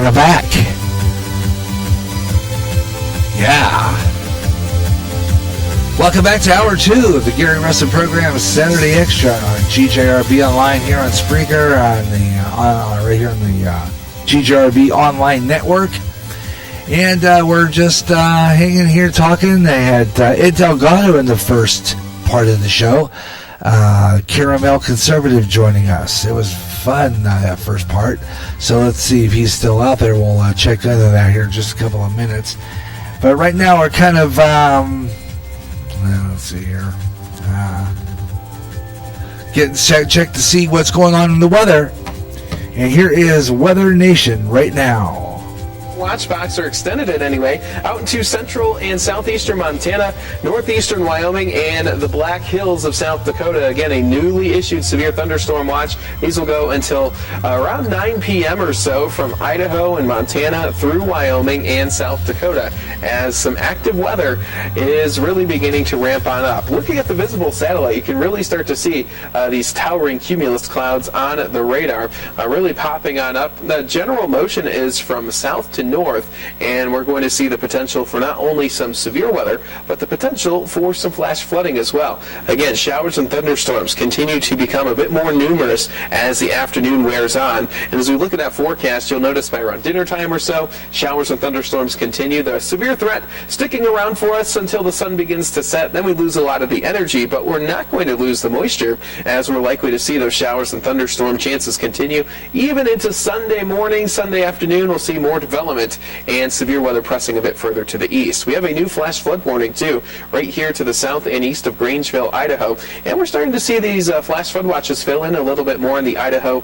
we're back. Yeah. Welcome back to Hour 2 of the Gary Russen program, Saturday Extra on GJRB Online here on Spreaker, right here on the GJRB Online Network. And we're just hanging here talking. They had Ed Delgado in the first part of the show. Caramel Conservative joining us. It was fun, that first part. So let's see if he's still out there. We'll check into that here in just a couple of minutes. But right now we're kind of, let's see here. Getting check to see what's going on in the weather. And here is Weather Nation right now. Watch box, or extended it anyway, out into central and southeastern Montana, northeastern Wyoming, and the Black Hills of South Dakota. Again, a newly issued severe thunderstorm watch. These will go until around 9 p.m. or so from Idaho and Montana through Wyoming and South Dakota, as some active weather is really beginning to ramp on up. Looking at the visible satellite, you can really start to see these towering cumulus clouds on the radar really popping on up. The general motion is from south to north, and we're going to see the potential for not only some severe weather, but the potential for some flash flooding as well. Again, showers and thunderstorms continue to become a bit more numerous as the afternoon wears on. And as we look at that forecast, you'll notice by around dinner time or so, showers and thunderstorms continue. The severe threat sticking around for us until the sun begins to set. Then we lose a lot of the energy, but we're not going to lose the moisture, as we're likely to see those showers and thunderstorm chances continue. Even into Sunday morning, Sunday afternoon, we'll see more development and severe weather pressing a bit further to the east. We have a new flash flood warning too, right here to the south and east of Grangeville, Idaho, and we're starting to see these flash flood watches fill in a little bit more in the Idaho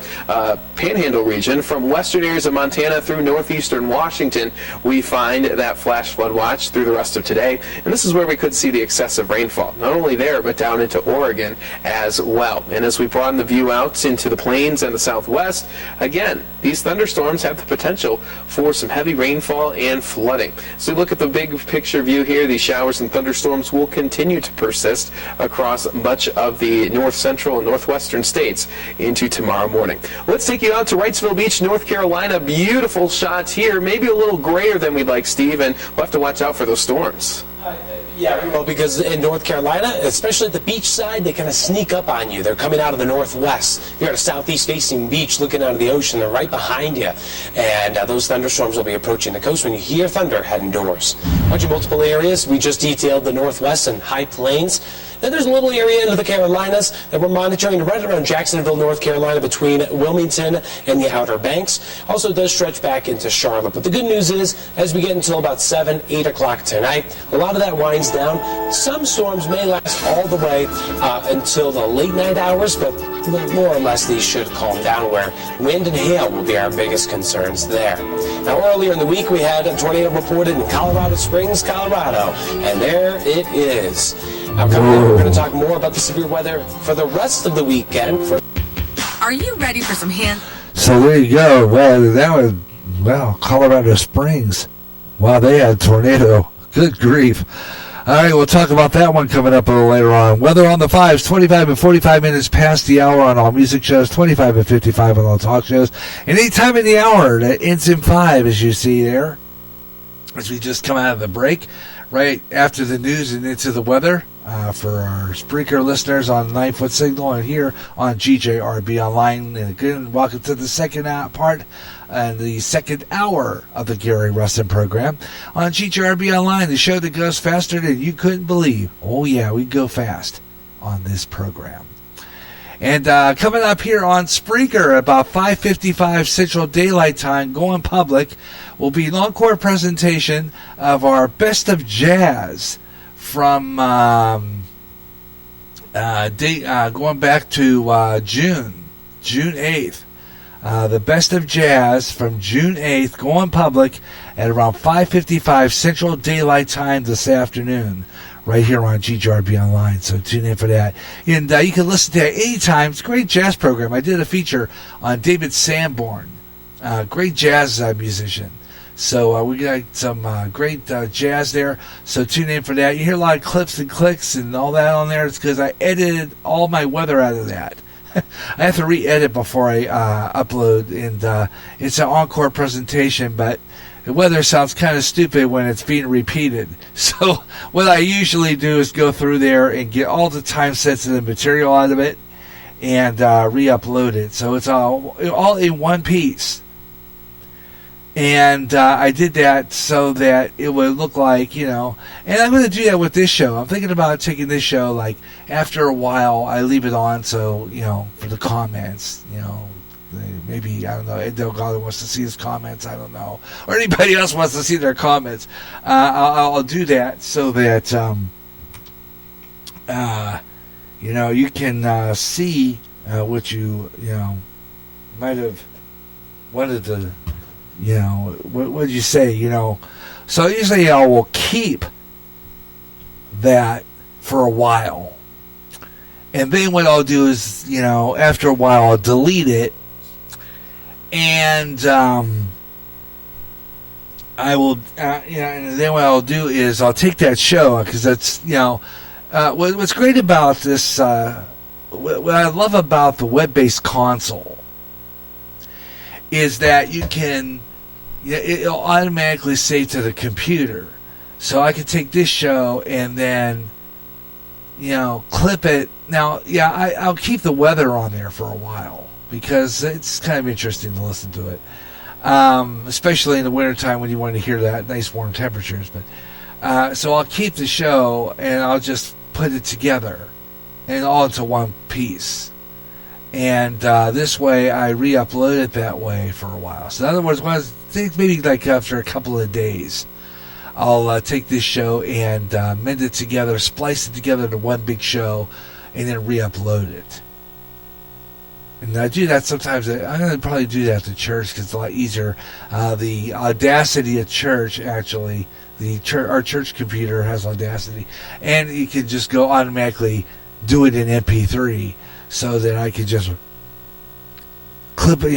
Panhandle region. From western areas of Montana through northeastern Washington, we find that flash flood watch through the rest of today, and this is where we could see the excessive rainfall, not only there but down into Oregon as well. And as we broaden the view out into the plains and the southwest, again, these thunderstorms have the potential for some heavy rainfall and flooding. So look at the big picture view here. These showers and thunderstorms will continue to persist across much of the north central and northwestern states into tomorrow morning. Let's take you out to Wrightsville Beach, North Carolina. Beautiful shots here. Maybe a little grayer than we'd like, Steve, and we'll have to watch out for those storms. Yeah, well, because in North Carolina, especially at the beach side, they kind of sneak up on you. They're coming out of the northwest. You're at a southeast-facing beach looking out of the ocean. They're right behind you. And those thunderstorms will be approaching the coast. When you hear thunder, head indoors. Watching multiple areas, we just detailed the northwest and high plains. Then there's a little area into the Carolinas that we're monitoring right around Jacksonville, North Carolina, between Wilmington and the Outer Banks. Also does stretch back into Charlotte. But the good news is, as we get until about 7, 8 o'clock tonight, a lot of that winds down. Some storms may last all the way until the late night hours, but more or less these should calm down, where wind and hail will be our biggest concerns there. Now, earlier in the week, we had a tornado reported in Colorado Springs, Colorado, and there it is. Now, coming up, we're going to talk more about the severe weather for the rest of the weekend. Are you ready for some hints? So there you go. Well, that was, Colorado Springs. Wow, they had a tornado. Good grief. All right, we'll talk about that one coming up a little later on. Weather on the 5s, 25 and 45 minutes past the hour on all music shows, 25 and 55 on all talk shows. And any time in the hour, that ends in 5, as you see there, as we just come out of the break, right after the news and into the weather. For our Spreaker listeners on 9-foot signal and here on GJRB Online. And again, welcome to the second part and the second hour of the Gary Russen program on GJRB Online, the show that goes faster than you couldn't believe. Oh yeah, we go fast on this program. And coming up here on Spreaker about 5:55 Central Daylight Time, going public, will be an encore presentation of our Best of Jazz from going back to June 8th. The Best of Jazz from June 8th, going public at around 5:55 Central Daylight Time this afternoon, right here on GJRB Online. So tune in for that. And you can listen to it anytime. It's a great jazz program. I did a feature on David Sanborn, great jazz musician. So we got some great jazz there. So tune in for that. You hear a lot of clips and clicks and all that on there. It's because I edited all my weather out of that. I have to re-edit before I upload, and it's an encore presentation, but the weather sounds kind of stupid when it's being repeated. So what I usually do is go through there and get all the time-sensitive material out of it and re-upload it. So it's all in one piece. And I did that so that it would look like, and I'm going to do that with this show. I'm thinking about taking this show, like, after a while, I leave it on so, for the comments, maybe, I don't know, Ed Delgado wants to see his comments, I don't know, or anybody else wants to see their comments. I'll do that so that, you can see what you, might have wanted to, what did you say, So usually I will keep that for a while. And then what I'll do is, after a while, I'll delete it. And I will, and then what I'll do is I'll take that show, because that's, what's great about this, what I love about the web-based console is that you can, it'll automatically save to the computer. So I can take this show and then, clip it. Now, I'll keep the weather on there for a while because it's kind of interesting to listen to it. Especially in the wintertime when you want to hear that nice warm temperatures. But so I'll keep the show and I'll just put it together and all into one piece. And this way I re-upload it that way for a while. So in other words, maybe like after a couple of days, I'll take this show and mend it together, splice it together to one big show, and then re-upload it. And I do that sometimes. I'm going to probably do that to church because it's a lot easier. The Audacity at church, actually, our church computer has Audacity, and you can just go automatically do it in MP3 so that I can just clip it,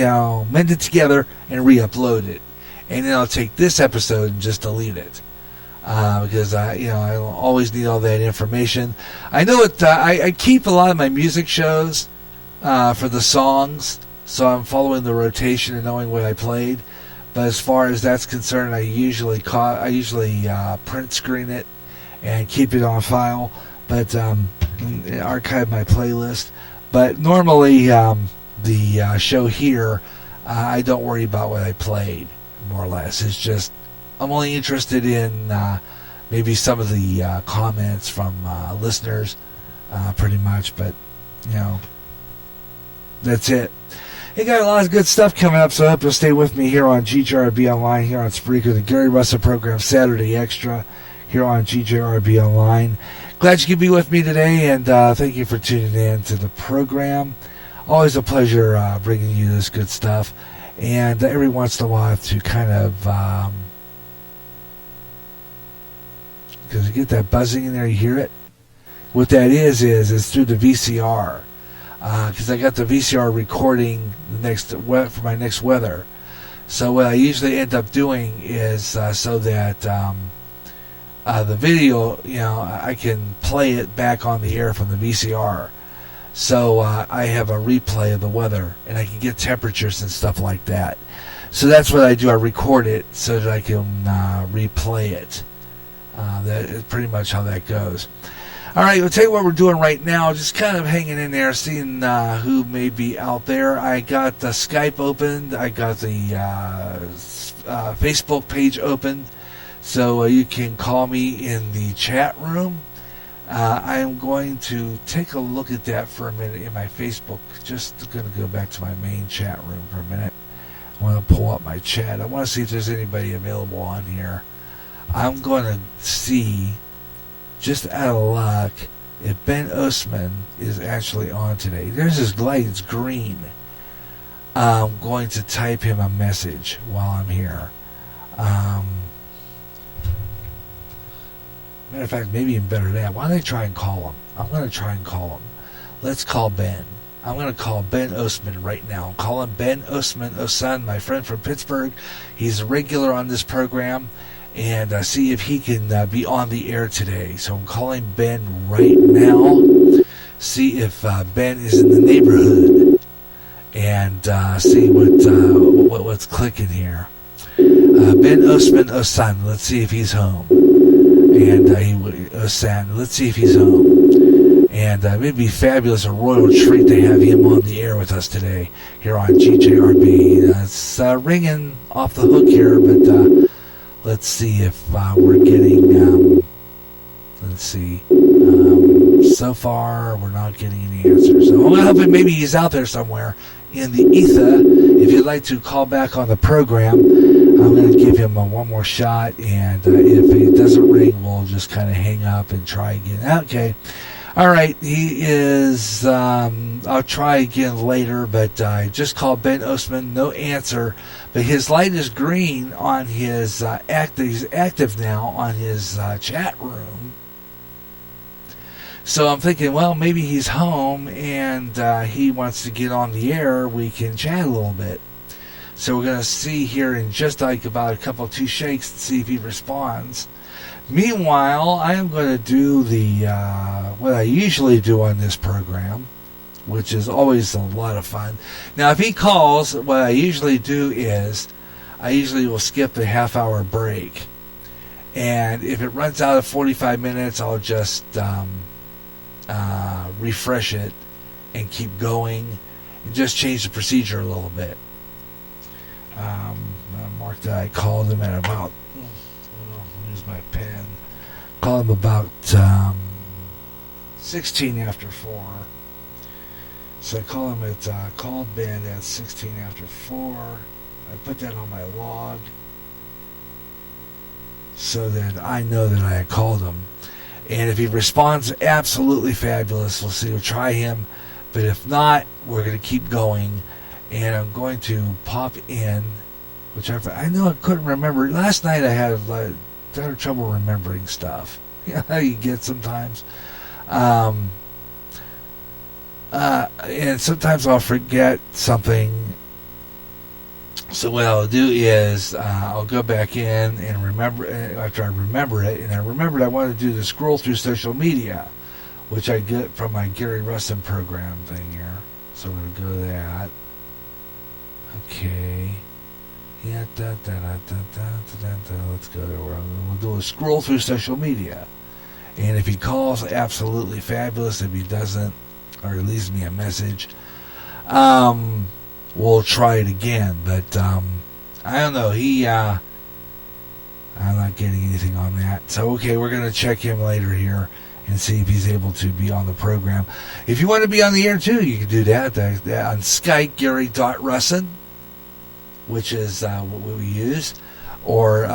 mend it together and re-upload it. And then I'll take this episode and just delete it. Because I always need all that information. I know it. I keep a lot of my music shows for the songs, so I'm following the rotation and knowing what I played. But as far as that's concerned, I usually print screen it and keep it on file, but archive my playlist. But normally, the show here, I don't worry about what I played, more or less. It's just I'm only interested in maybe some of the comments from listeners, pretty much. But that's it. Hey, got a lot of good stuff coming up, so I hope you'll stay with me here on GJRB Online, here on Spreaker, the Gary Russen program, Saturday Extra, here on GJRB Online. Glad you could be with me today, and thank you for tuning in to the program. Always a pleasure bringing you this good stuff. And every once in a while, I have to kind of, because you get that buzzing in there, you hear it? What that is through the VCR. Because I got the VCR recording for my next weather. So what I usually end up doing is so that the video, I can play it back on the air from the VCR. So I have a replay of the weather, and I can get temperatures and stuff like that. So that's what I do. I record it so that I can replay it. That is pretty much how that goes. All right, I'll tell you what we're doing right now. Just kind of hanging in there, seeing who may be out there. I got the Skype opened. I got the Facebook page opened. So you can call me in the chat room. I'm going to take a look at that for a minute in my Facebook. Just going to go back to my main chat room for a minute. I want to pull up my chat. I want to see if there's anybody available on here. I'm going to see, just out of luck, if Ben Osman is actually on today. There's his light. It's green. I'm going to type him a message while I'm here. Matter of fact, maybe even better than that. Why don't I try and call him? I'm going to try and call him. Let's call Ben. I'm going to call Ben Osman right now. I'm calling Ben Osan, my friend from Pittsburgh. He's a regular on this program. And see if he can be on the air today. So I'm calling Ben right now. see if Ben is in the neighborhood and see what's clicking here. Ben Osman Osan, let's see if he's home. And Osan, let's see if he's home. And it'd be fabulous, a royal treat to have him on the air with us today here on GJRB. It's ringing off the hook here, but let's see if we're getting, let's see. So far, we're not getting any answers. So I'm hoping maybe he's out there somewhere in the ether. If you'd like to call back on the program, I'm going to give him one more shot, and if it doesn't ring, we'll just kind of hang up and try again. Okay. All right. He is, I'll try again later, but I just called Ben Osman, no answer. But his light is green on his, he's active now on his chat room. So I'm thinking, well, maybe he's home and he wants to get on the air. We can chat a little bit. So we're going to see here in just like about a couple, 2 shakes and see if he responds. Meanwhile, I am going to do the what I usually do on this program, which is always a lot of fun. Now, if he calls, what I usually do is I usually will skip the half-hour break. And if it runs out of 45 minutes, I'll just refresh it and keep going and just change the procedure a little bit. Mark that I called him at about, use my pen, called him about 16 after 4. So I call him at, called Ben at 16 after 4. I put that on my log so that I know that I had called him. And if he responds, absolutely fabulous. We'll see. We'll try him. But if not, we're going to keep going. And I'm going to pop in, which I know I couldn't remember. Last night I had trouble remembering stuff. You know how you get sometimes. And sometimes I'll forget something. So what I'll do is I'll go back in and remember after I remember it. And I remembered I wanted to do the scroll through social media, which I get from my Gary Russen program thing here. So I'm going to go to that. Okay. Yeah, let's go there. We'll do a scroll through social media. And if he calls, absolutely fabulous. If he doesn't, or leaves me a message, we'll try it again. But I don't know. I'm not getting anything on that. So, okay, we're going to check him later here and see if he's able to be on the program. If you want to be on the air, too, you can do that on Skype, Gary.Russen, which is what we use. Or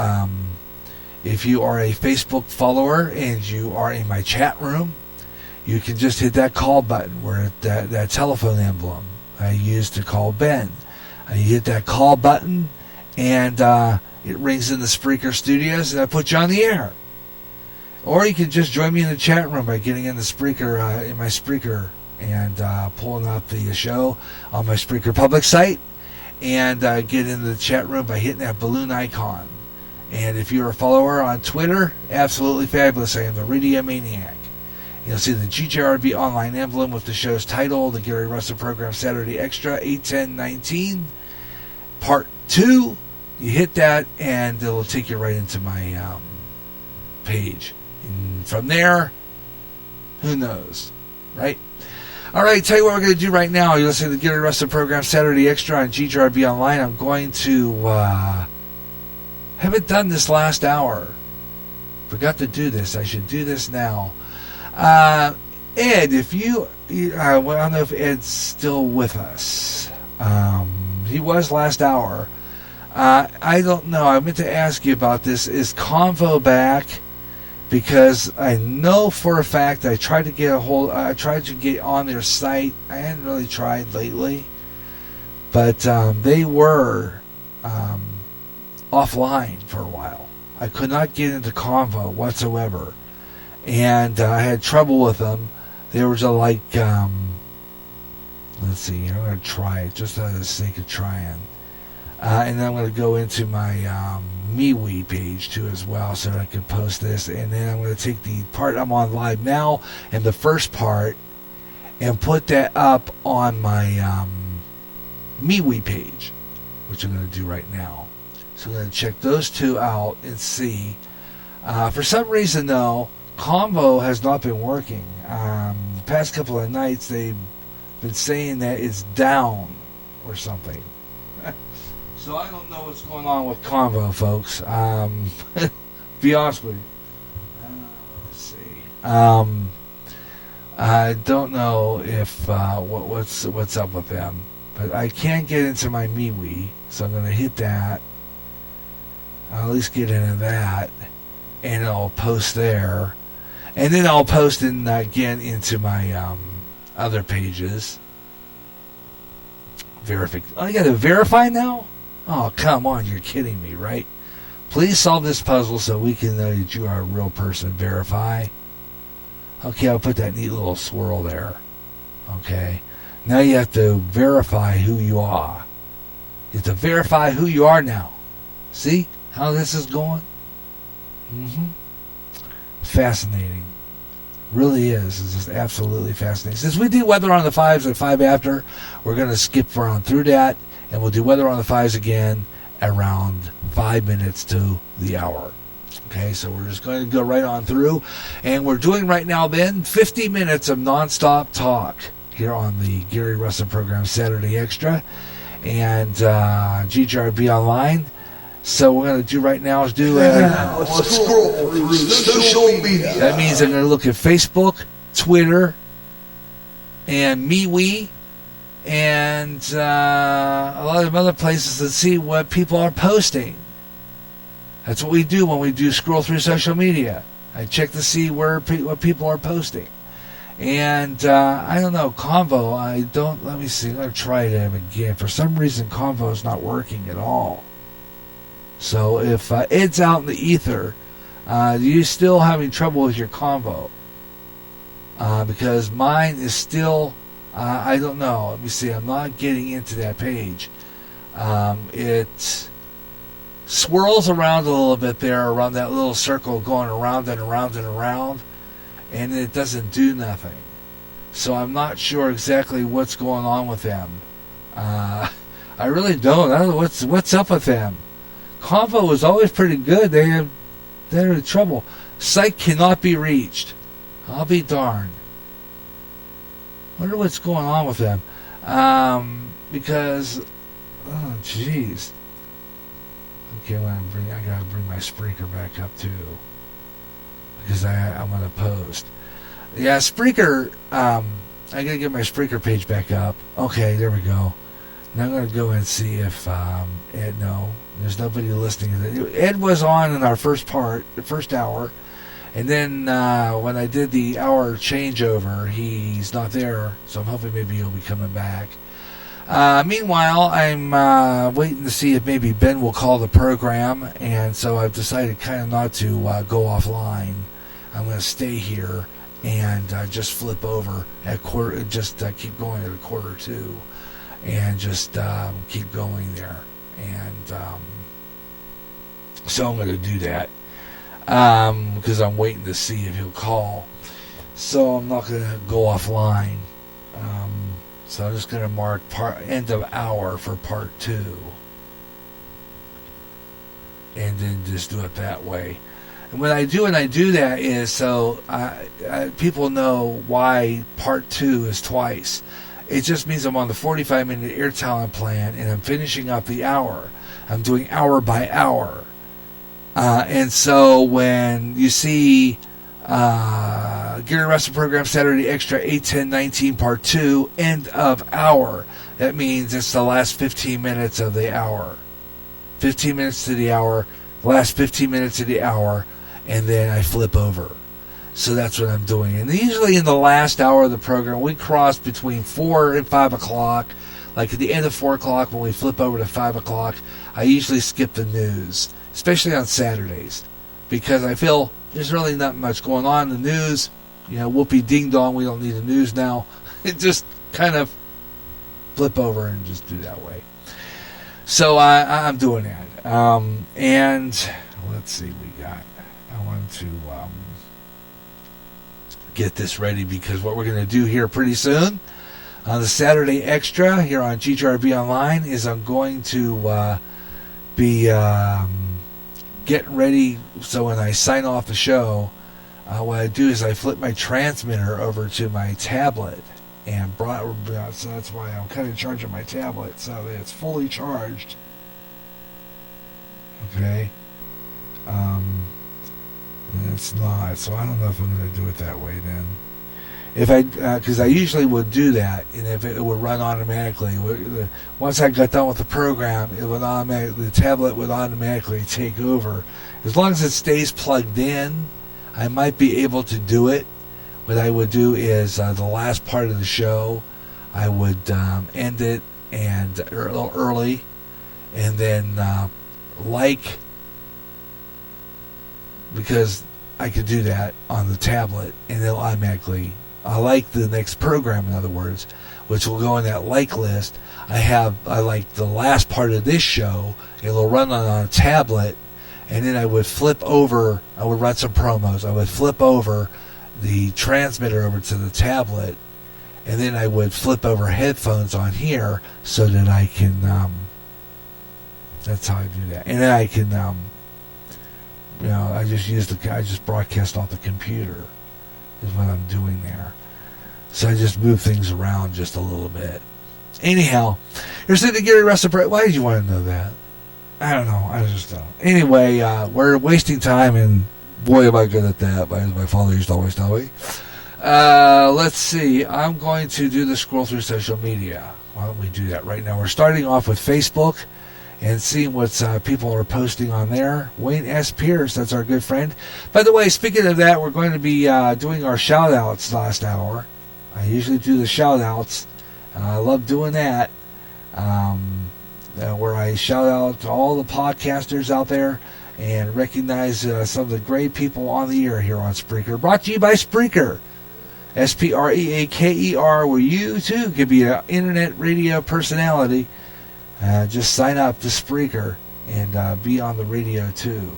if you are a Facebook follower and you are in my chat room, you can just hit that call button where that telephone emblem I use to call Ben. You hit that call button and it rings in the Spreaker Studios and I put you on the air. Or you can just join me in the chat room by getting in the Spreaker, in my Spreaker, and pulling up the show on my Spreaker public site, and get into the chat room by hitting that balloon icon. And if you're a follower on Twitter, absolutely fabulous. I am the Radio Maniac. You'll see the GJRB online emblem with the show's title, the Gary Russen Program Saturday Extra 8/10/19, Part 2. You hit that, and it'll take you right into my page. And from there, who knows, right? All right, tell you what we're going to do right now. You're listening to the Gary Russen Program Saturday Extra on GJRB Online. I'm going to haven't done this last hour. Forgot to do this. I should do this now. Ed, if I don't know if Ed's still with us. He was last hour. I don't know. I meant to ask you about this. Is Convo back? Because I know for a fact I tried to get on their site. I hadn't really tried lately, but they were offline for a while. I could not get into Convo whatsoever, and I had trouble with them. They were just like, let's see, I'm going to try it just for the sake of trying. And then I'm going to go into my MeWe page too as well, so that I can post this. And then I'm going to take the part I'm on live now, and the first part, and put that up on my MeWe page, which I'm going to do right now. So I'm going to check those two out and see. For some reason, though, Convo has not been working. The past couple of nights, they've been saying that it's down or something. So I don't know what's going on with Convo, folks. Be honest with you. Let's see. I don't know if what's up with them, but I can't get into my MeWe, so I'm going to hit that. I'll at least get into that, and I'll post there, and then I'll post in again into my other pages. I got to verify now? Oh, come on, you're kidding me, right? Please solve this puzzle so we can know that you are a real person. Verify. Okay, I'll put that neat little swirl there. Okay. Now you have to verify who you are. You have to verify who you are now. See how this is going? Fascinating. Really is. It's just absolutely fascinating. Since we do weather on the 5s at 5 after, we're going to skip around through that, and we'll do weather on the 5s again around 5 minutes to the hour. Okay, so we're just going to go right on through, and we're doing right now then 50 minutes of nonstop talk here on the Gary Russen program, Saturday Extra, and GGRB Online. So what we're going to do right now is do let's scroll through social media. That means I'm going to look at Facebook, Twitter, and MeWe, and a lot of other places to see what people are posting. That's what we do when we do scroll through social media. I check to see what people are posting. And I don't know, Convo, let me see, I'm going to try them again. For some reason, Convo is not working at all. So if Ed's out in the ether, you're still having trouble with your Convo. Because mine is still, I don't know. Let me see, I'm not getting into that page. It swirls around a little bit there, around that little circle, going around and around and around, and it doesn't do nothing. So I'm not sure exactly what's going on with them. I really don't. I don't know what's up with them. Convo was always pretty good. They're in trouble. Site cannot be reached. I'll be darned. Wonder what's going on with them. Because, oh jeez. Okay, I gotta bring my Spreaker back up too, because I'm gonna post. Yeah, Spreaker. I gotta get my Spreaker page back up. Okay, there we go. Now I'm gonna go and see if Ed. No, there's nobody listening. Ed was on in our first part, the first hour, and then when I did the hour changeover, he's not there. So I'm hoping maybe he'll be coming back. Meanwhile, I'm waiting to see if maybe Ben will call the program, and so I've decided kind of not to go offline. I'm going to stay here and just flip over at quarter, just keep going at 1:45, and just keep going there. And so I'm going to do that because I'm waiting to see if he'll call. So I'm not going to go offline. So I'm just going to mark end of hour for part 2. And then just do it that way. And when I do that is so people know why part 2 is twice. It just means I'm on the 45-minute air talent plan and I'm finishing up the hour. I'm doing hour by hour. And so when you see Gary Russen program Saturday Extra 8, 10, 19 part 2 end of hour, that means it's the last 15 minutes of the hour. 15 minutes to the hour, last 15 minutes of the hour, and then I flip over. So that's what I'm doing. And usually in the last hour of the program, we cross between 4 and 5 o'clock. Like at the end of 4 o'clock, when we flip over to 5 o'clock, I usually skip the news, especially on Saturdays, because I feel there's really not much going on in the news. Whoopee ding dong, we don't need the news now. It just kind of flip over and just do that way. So I'm doing that. And let's see, I want to get this ready, because what we're going to do here pretty soon on the Saturday Extra here on GTRB Online is I'm going to be getting ready. So when I sign off the show, what I do is I flip my transmitter over to my tablet, and so that's why I'm kind of charging my tablet so that it's fully charged. Okay. It's not, so I don't know if I'm going to do it that way then. If I, because I usually would do that, and if it would run automatically. Once I got done with the program, the tablet would automatically take over. As long as it stays plugged in, I might be able to do it. What I would do is the last part of the show, I would end it and a little early, and then because I could do that on the tablet, and it'll automatically. I like the next program, in other words, which will go in that list. I like the last part of this show. It'll run on a tablet, and then I would flip over. I would run some promos. I would flip over the transmitter over to the tablet, and then I would flip over headphones on here so that I can. That's how I do that, and then I can. I just broadcast off the computer is what I'm doing there. So I just move things around just a little bit. Anyhow, you're sitting to Gary Russen. Why did you want to know that? I don't know. I just don't. Anyway, we're wasting time, and boy, am I good at that, as my father used to always tell me. Let's see. I'm going to do the scroll through social media. Why don't we do that right now? We're starting off with Facebook and seeing what people are posting on there. Wayne S. Pierce, that's our good friend. By the way, speaking of that, we're going to be doing our shout-outs last hour. I usually do the shout-outs, and I love doing that, where I shout out to all the podcasters out there and recognize some of the great people on the air here on Spreaker. Brought to you by Spreaker. Spreaker, where you, too, could be an internet radio personality. Just sign up to Spreaker and be on the radio too.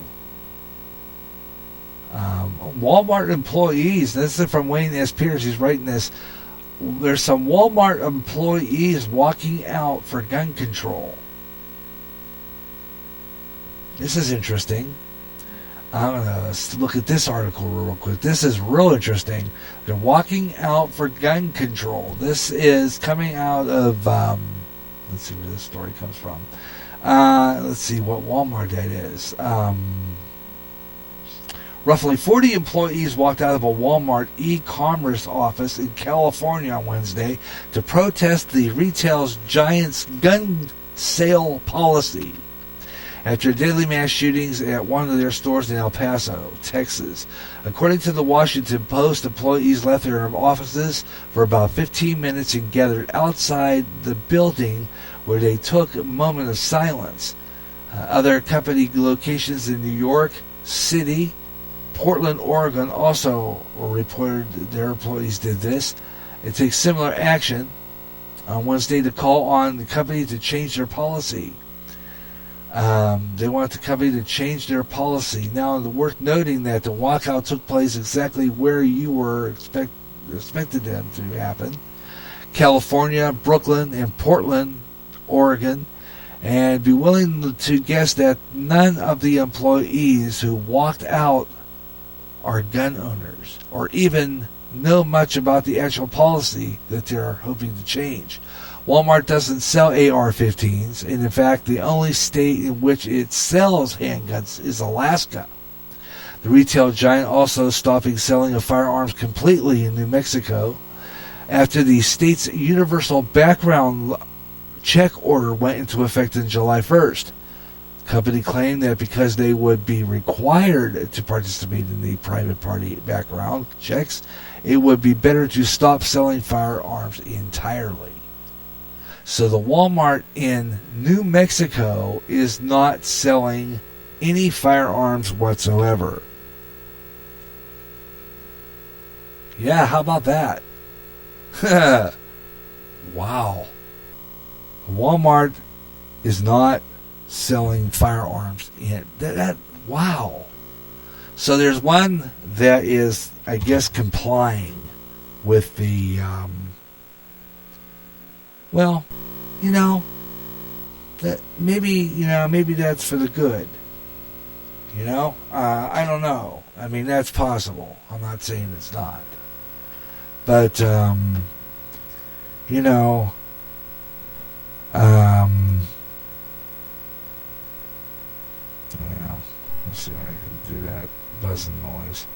Walmart employees, this is from Wayne S. Pierce, he's writing this. There's some Walmart employees walking out for gun control. This is interesting. I'm going to look at this article real quick. This is real interesting. They're walking out for gun control. This is coming out of... let's see where this story comes from. Let's see what Walmart that is. Roughly 40 employees walked out of a Walmart e-commerce office in California on Wednesday to protest the retail's giant's gun sale policy after deadly mass shootings at one of their stores in El Paso, Texas. According to the Washington Post, employees left their offices for about 15 minutes and gathered outside the building where they took a moment of silence. Other company locations in New York City, Portland, Oregon also reported their employees did this. It takes similar action on Wednesday to call on the company to change their policy. They want the company to change their policy. Now, it's worth noting that the walkout took place exactly where you were expected them to happen. California, Brooklyn, and Portland, Oregon. And be willing to guess that none of the employees who walked out are gun owners or even know much about the actual policy that they're hoping to change. Walmart doesn't sell AR-15s, and in fact, the only state in which it sells handguns is Alaska. The retail giant also stopping selling of firearms completely in New Mexico after the state's universal background check order went into effect on July 1st. The company claimed that because they would be required to participate in the private party background checks, it would be better to stop selling firearms entirely. So the Walmart in New Mexico is not selling any firearms whatsoever. Yeah, how about that? Wow. Walmart is not selling firearms in that wow. So there's one that is, I guess, complying with the, well, that maybe that's for the good. I don't know. I mean, that's possible. I'm not saying it's not. But, yeah, let's see if I can do that buzzing noise.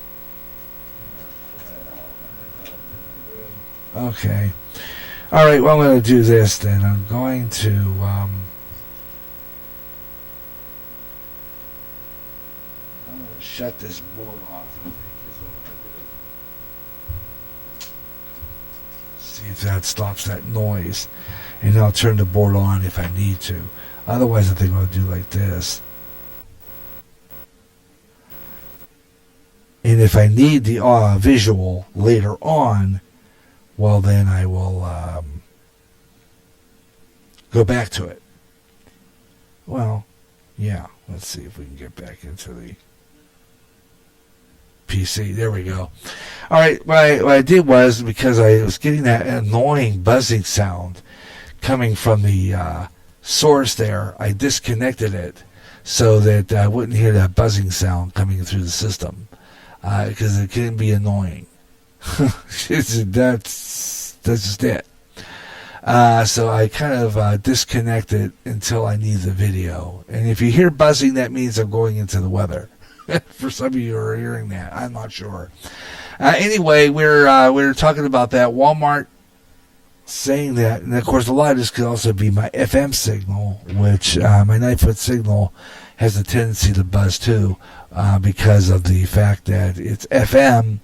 Okay. All right, well, I'm going to do this then. I'm going to, shut this board off, I think, is what I do. See if that stops that noise. And I'll turn the board on if I need to. Otherwise, I think I'll do like this. And if I need the visual later on, well, then I will go back to it. Well, yeah. Let's see if we can get back into the PC. There we go. All right. What I did was, because I was getting that annoying buzzing sound coming from the source there, I disconnected it so that I wouldn't hear that buzzing sound coming through the system, because it can be annoying. That's just it. So I kind of disconnected until I need the video. And if you hear buzzing, that means I'm going into the weather. For some of you who are hearing that, I'm not sure. Anyway, we're talking about that. Walmart saying that, and of course a lot of this could also be my FM signal, which my 9-foot signal has a tendency to buzz too, because of the fact that it's FM,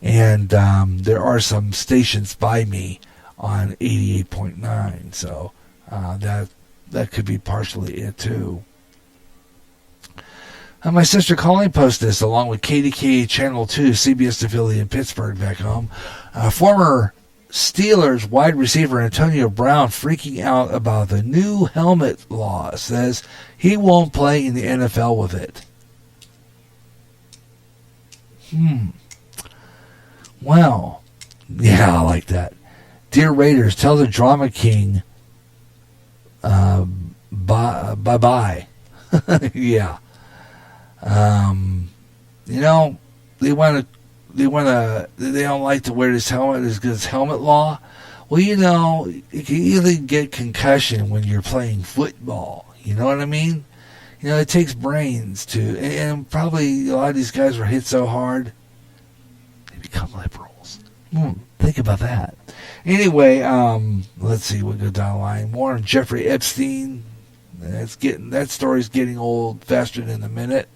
and there are some stations by me on 88.9, so that could be partially it too. My sister Colleen posted this along with KDK Channel 2, CBS affiliate in Pittsburgh back home. Former Steelers wide receiver Antonio Brown freaking out about the new helmet law. Says he won't play in the NFL with it. Well, yeah, I like that. Dear Raiders, tell the Drama King bye-bye. Yeah. They don't like to wear this helmet because it's helmet law. Well, you can easily get concussion when you're playing football. You know what I mean? It takes brains and probably a lot of these guys were hit so hard, they become liberals. Think about that. Anyway, let's see, we'll go down the line. More on Jeffrey Epstein. That story's getting old faster than a minute.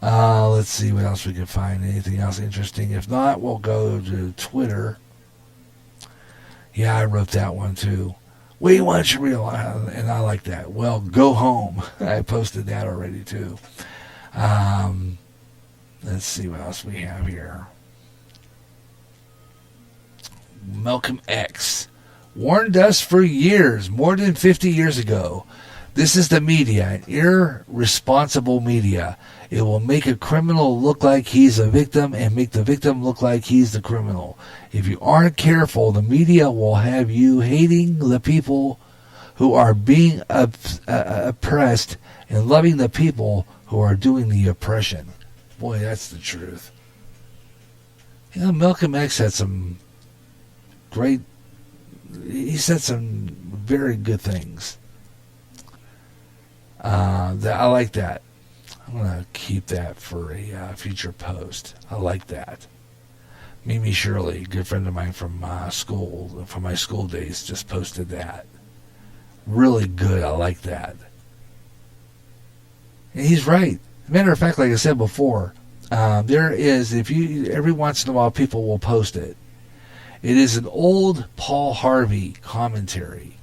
Let's see what else we can find. Anything else interesting? If not, we'll go to Twitter. Yeah, I wrote that one too. We want you to realize, and I like that. Well, go home. I posted that already too. Let's see what else we have here. Malcolm X warned us for years, more than 50 years ago. This is the media, an irresponsible media. It will make a criminal look like he's a victim and make the victim look like he's the criminal. If you aren't careful, the media will have you hating the people who are being oppressed and loving the people who are doing the oppression. Boy, that's the truth. Malcolm X had some he said some very good things. I like that. I'm going to keep that for a future post. I like that. Mimi Shirley, a good friend of mine from school, from my school days, just posted that. Really good. I like that. And he's right. Matter of fact, like I said before, there is, every once in a while people will post it. It is an old Paul Harvey commentary.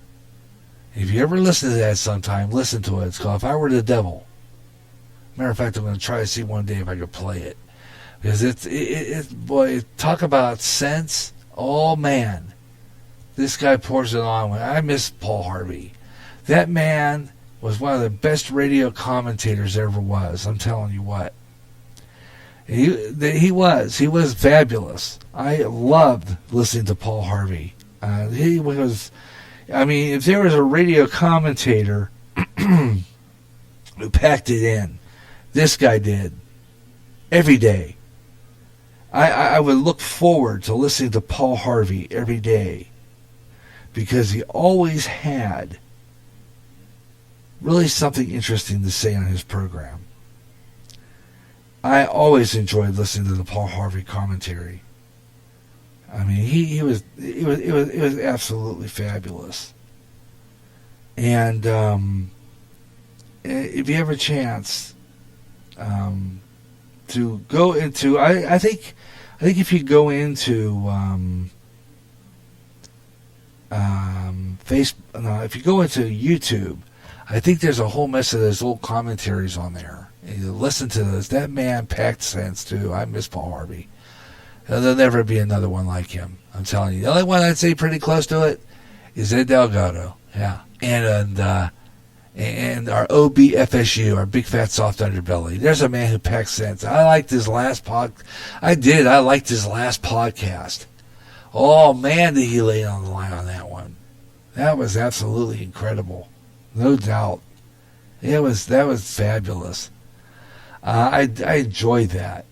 If you ever listen to that sometime, listen to it. It's called If I Were the Devil. Matter of fact, I'm going to try to see one day if I could play it. Because it's boy, talk about sense. Oh, man. This guy pours it on. I miss Paul Harvey. That man was one of the best radio commentators there ever was. I'm telling you what. He was fabulous. I loved listening to Paul Harvey. He was, I mean, if there was a radio commentator who packed it in, this guy did. Every day. I would look forward to listening to Paul Harvey every day because he always had really something interesting to say on his program. I always enjoyed listening to the Paul Harvey commentary. I mean, it was absolutely fabulous. And if you have a chance to go into, I think if you go into if you go into YouTube, I think there's a whole mess of those old commentaries on there. And you listen to those. That man packed sense too. I miss Paul Harvey. There'll never be another one like him. I'm telling you. The only one I'd say pretty close to it is Ed Delgado. Yeah, and our OBFSU, our big fat soft underbelly. There's a man who packs sense. I liked his last I liked his last podcast. Oh man, did he lay on the line on that one? That was absolutely incredible, no doubt. That was fabulous. I enjoyed that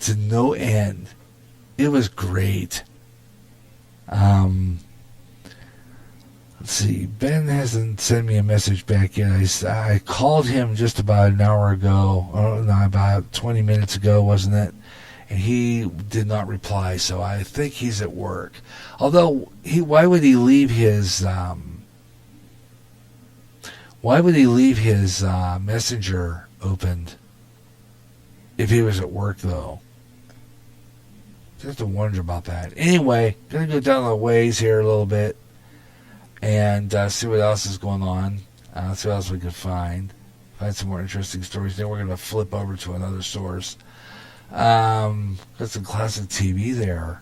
to no end. It was great. Let's see. Ben hasn't sent me a message back yet. I called him just about an hour ago, or no, about 20 minutes ago, wasn't it? And he did not reply, so I think he's at work. Although, why would he leave his messenger opened if he was at work, though? Just to wonder about that. Anyway, gonna go down the ways here a little bit and see what else is going on. See what else we can find. Find some more interesting stories. Then we're gonna flip over to another source. Got some classic TV there.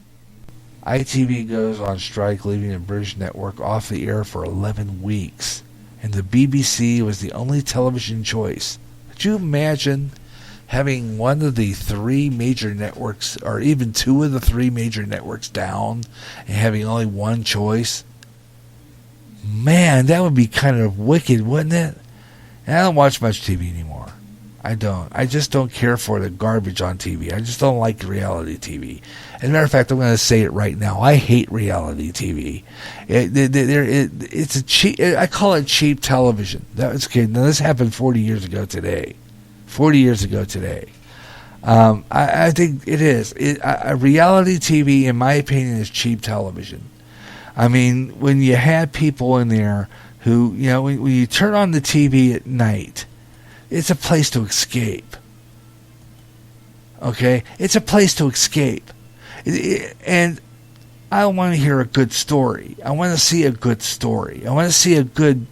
ITV goes on strike, leaving the British network off the air for 11 weeks. And the BBC was the only television choice. Could you imagine having one of the three major networks, or even two of the three major networks down, and having only one choice? Man, that would be kind of wicked, wouldn't it? And I don't watch much TV anymore. I don't. I just don't care for the garbage on TV. I just don't like reality TV. As a matter of fact, I'm going to say it right now. I hate reality TV. It's a cheap. I call it cheap television. That's okay. Now this happened 40 years ago today. 40 years ago today. I think it is. Reality TV, in my opinion, is cheap television. I mean, when you had people in there who, you know, when you turn on the TV at night, it's a place to escape. Okay? It's a place to escape. And I want to hear a good story. I want to see a good story. I want to see a good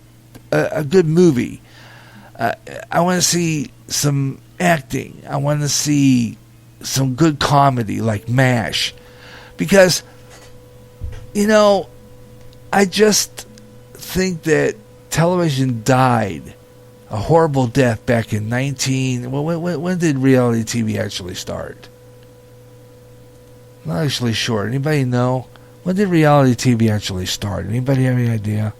movie. I want to see some acting. I want to see some good comedy like MASH. Because, you know, I just think that television died a horrible death back in when did reality TV actually start? I'm not actually sure. Anybody know? When did reality TV actually start? Anybody have any idea?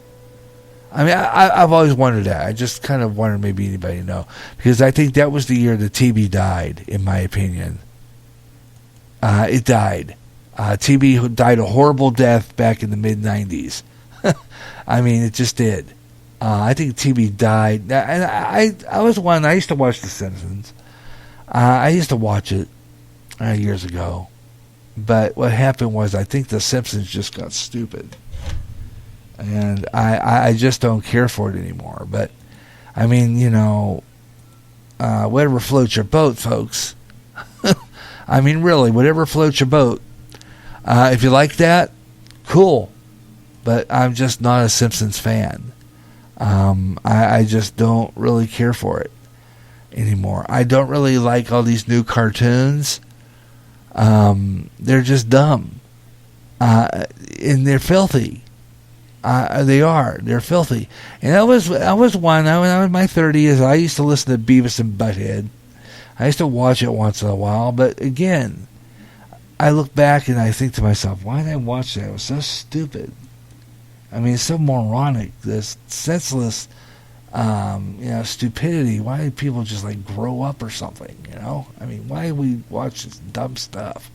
I mean, I've always wondered that. I just kind of wondered maybe anybody know. Because I think that was the year the TV died, in my opinion. It died. TV died a horrible death back in the mid-90s. I mean, it just did. I think TV died. And I was one. I used to watch The Simpsons. I used to watch it years ago. But what happened was I think The Simpsons just got stupid. And I just don't care for it anymore. But, I mean, you know, whatever floats your boat, folks. I mean, really, whatever floats your boat. If you like that, cool. But I'm just not a Simpsons fan. I just don't really care for it anymore. I don't really like all these new cartoons. They're just dumb. And they're filthy. They are. They're filthy. And I was one. When I was in my 30s, I used to listen to Beavis and Butthead. I used to watch it once in a while, but again, I look back and I think to myself, why did I watch that? It was so stupid. I mean, it's so moronic, this senseless, stupidity. Why did people just like grow up or something? I mean, why do we watch this dumb stuff?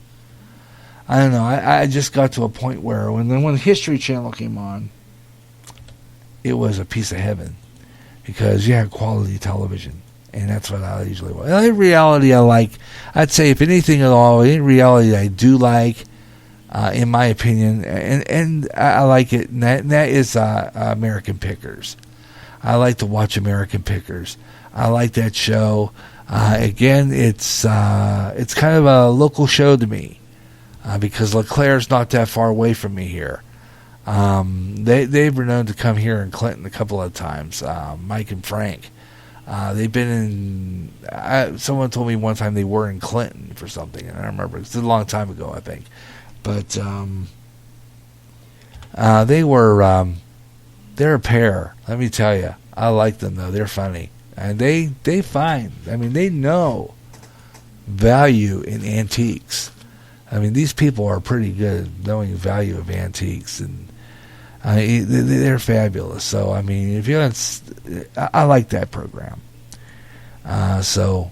I don't know. I just got to a point where when History Channel came on, it was a piece of heaven because you had quality television, and that's what I usually watch. Any reality I like, I'd say if anything at all, any reality I do like, in my opinion, and I like it, and that is American Pickers. I like to watch American Pickers. I like that show. Again, it's kind of a local show to me because LeClaire's not that far away from me here. They've been known to come here in Clinton a couple of times. Mike and Frank. They've been in. Someone told me one time they were in Clinton for something, and I remember it's a long time ago, I think. But they were. They're a pair. Let me tell you, I like them though. They're funny, and they find. I mean, they know value in antiques. I mean, these people are pretty good at knowing value of antiques, and they're fabulous. So, I mean, if you haven't, I like that program. So,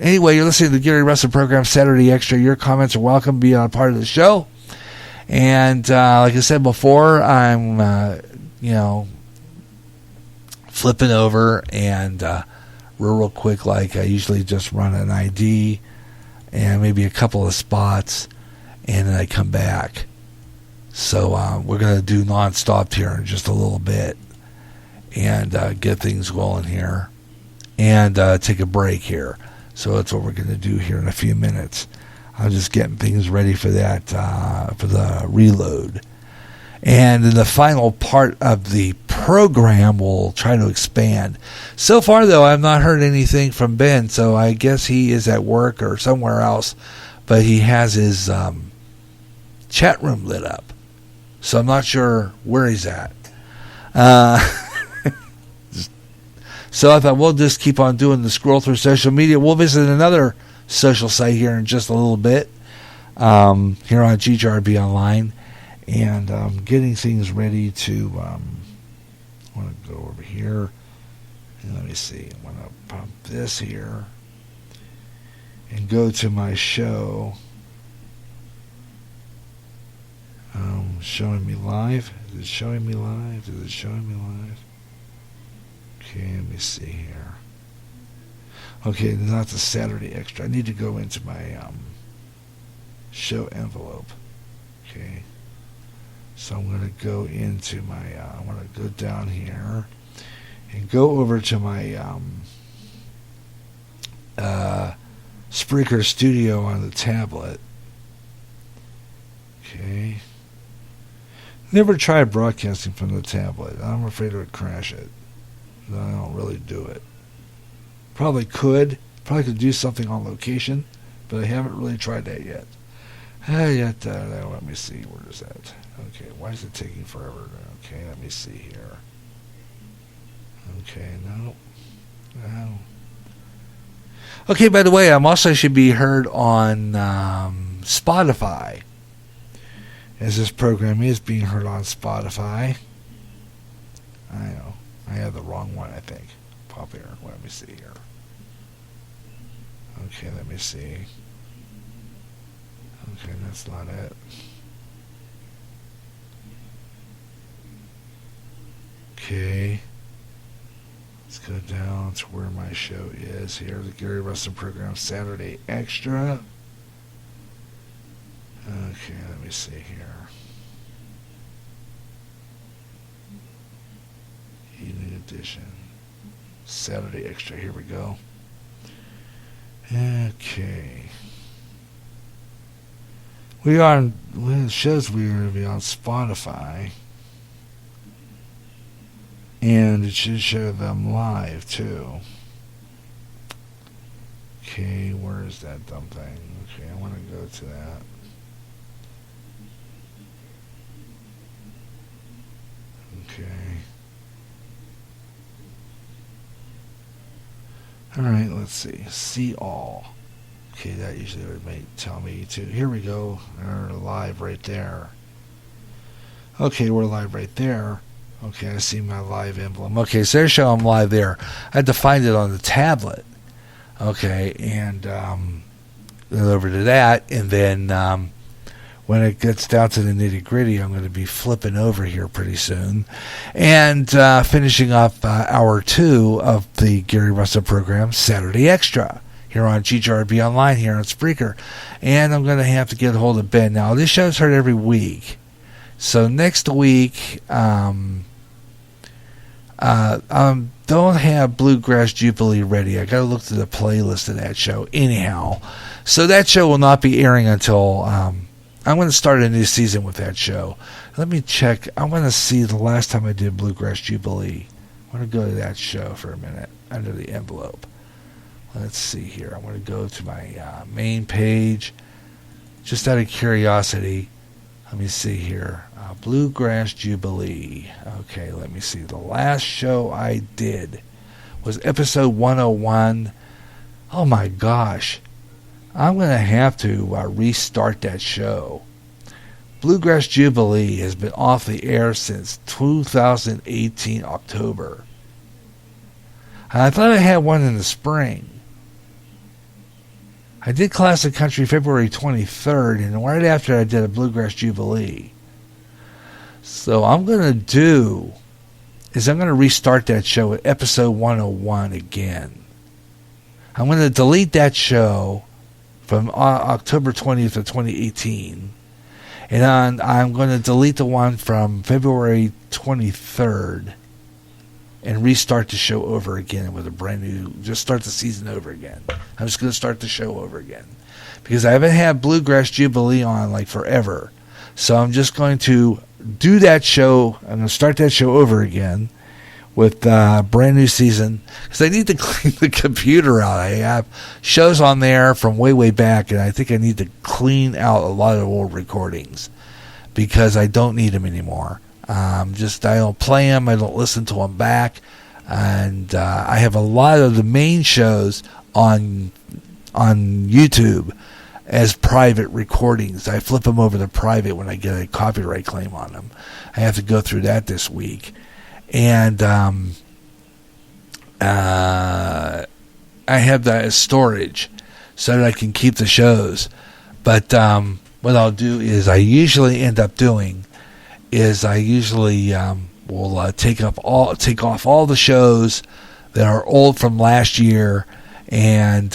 anyway, you're listening to the Gary Russen program, Saturday Extra. Your comments are welcome to be on a part of the show. And like I said before, I'm, flipping over and real quick, like I usually just run an ID and maybe a couple of spots, and then I come back. So we're going to do nonstop here in just a little bit and get things going here and take a break here. So that's what we're going to do here in a few minutes. I'm just getting things ready for that, for the reload. And in the final part of the program, we'll try to expand. So far, though, I've not heard anything from Ben, so I guess he is at work or somewhere else, but he has his chat room lit up. So I'm not sure where he's at. So I thought we'll just keep on doing the scroll through social media. We'll visit another social site here in just a little bit here on GJRB Online, and getting things ready to I want to go over here and let me see, I want to pump this here and go to my show showing me live. Is it showing me live? Is it showing me live? Okay, let me see here. Okay, not the Saturday Extra. I need to go into my show envelope. Okay. So I'm going to go into my, I want to go down here and go over to my Spreaker Studio on the tablet. Okay. Never tried broadcasting from the tablet. I'm afraid it would crash it. I don't really do it. Probably could do something on location, but I haven't really tried that yet. Let me see, where is that? Okay, why is it taking forever? Okay, let me see here. Okay, no. Okay, by the way, I'm also should be heard on Spotify, as this program is being heard on Spotify. I know, I have the wrong one, I think. Pop here, let me see here. Okay, let me see. Okay, that's not it. Okay. Let's go down to where my show is here. The Gary Russen program, Saturday Extra. Okay, let me see here. Evening edition. Saturday Extra, here we go. Okay. It shows we are going to be on Spotify. And it should show them live, too. Okay, where is that dumb thing? Okay, I want to go to that. Okay. All right, let's see. See all. Okay, that usually would tell me to. Here we go. We're live right there. Okay, we're live right there. Okay, I see my live emblem. Okay, so there's show I'm live there. I had to find it on the tablet. Okay, and then over to that, and then when it gets down to the nitty-gritty, I'm going to be flipping over here pretty soon and finishing up hour 2 of the Gary Russen program, Saturday Extra, here on GJRB Online, here on Spreaker. And I'm going to have to get a hold of Ben. Now, this show's heard every week. So next week, don't have Bluegrass Jubilee ready. I got to look through the playlist of that show anyhow. So that show will not be airing until... I'm going to start a new season with that show. Let me check. I want to see the last time I did Bluegrass Jubilee. I want to go to that show for a minute under the envelope. Let's see here. I want to go to my main page. Just out of curiosity, let me see here. Bluegrass Jubilee. Okay, let me see. The last show I did was episode 101. Oh my gosh. I'm going to have to restart that show. Bluegrass Jubilee has been off the air since 2018 October. And I thought I had one in the spring. I did Classic Country February 23rd, and right after I did a Bluegrass Jubilee. So I'm going to do is I'm going to restart that show at episode 101 again. I'm going to delete that show from October 20th of 2018. And I'm going to delete the one from February 23rd and restart the show over again with a brand new, just start the season over again. I'm just going to start the show over again. Because I haven't had Bluegrass Jubilee on like forever. So I'm just going to do that show. I'm going to start that show over again with a brand new season, because I need to clean the computer out. I have shows on there from way back, and I think I need to clean out a lot of old recordings because I don't need them anymore. I don't play them, I don't listen to them back, and I have a lot of the main shows on YouTube as private recordings. I flip them over to private when I get a copyright claim on them. I have to go through that this week. And I have that as storage so that I can keep the shows. But what I'll do is I usually end up doing is I usually will take off all the shows that are old from last year and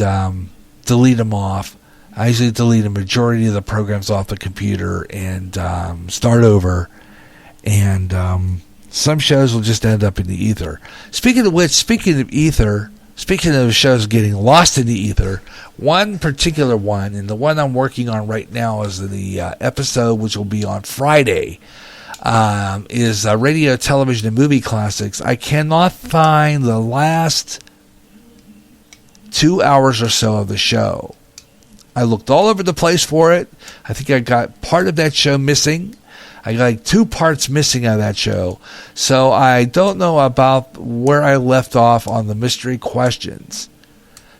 delete them off. I usually delete a majority of the programs off the computer and start over. And some shows will just end up in the ether. Speaking of which, speaking of shows getting lost in the ether, one particular one, and the one I'm working on right now is the episode which will be on Friday, is Radio, Television, and Movie Classics. I cannot find the last 2 hours or so of the show. I looked all over the place for it. I think I got part of that show missing. I got like 2 parts missing out of that show. So I don't know about where I left off on the mystery questions.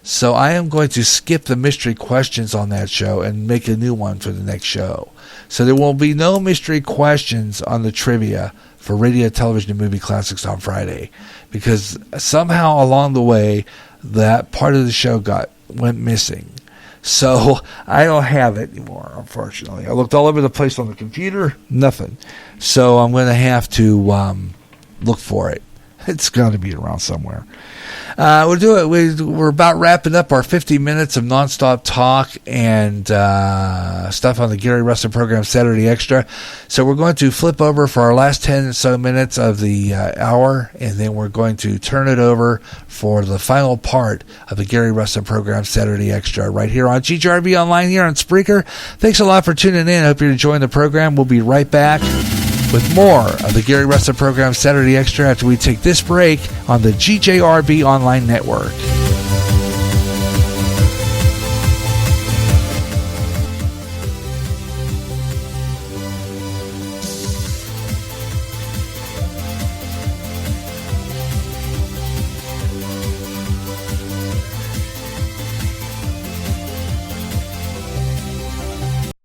So I am going to skip the mystery questions on that show and make a new one for the next show. So there will be no mystery questions on the trivia for Radio, Television, and Movie Classics on Friday. Because somehow along the way, that part of the show went missing. So I don't have it anymore, unfortunately. I looked all over the place on the computer, nothing. So I'm going to have to look for it. It's got to be around somewhere. We'll do it. We're about wrapping up our 50 minutes of nonstop talk and stuff on the Gary Russen program, Saturday Extra. So we're going to flip over for our last 10 or so minutes of the hour, and then we're going to turn it over for the final part of the Gary Russen program, Saturday Extra, right here on GJRB Online here on Spreaker. Thanks a lot for tuning in. I hope you're enjoying the program. We'll be right back with more of the Gary Russen program, Saturday Extra, after we take this break on the GJRB Online Network.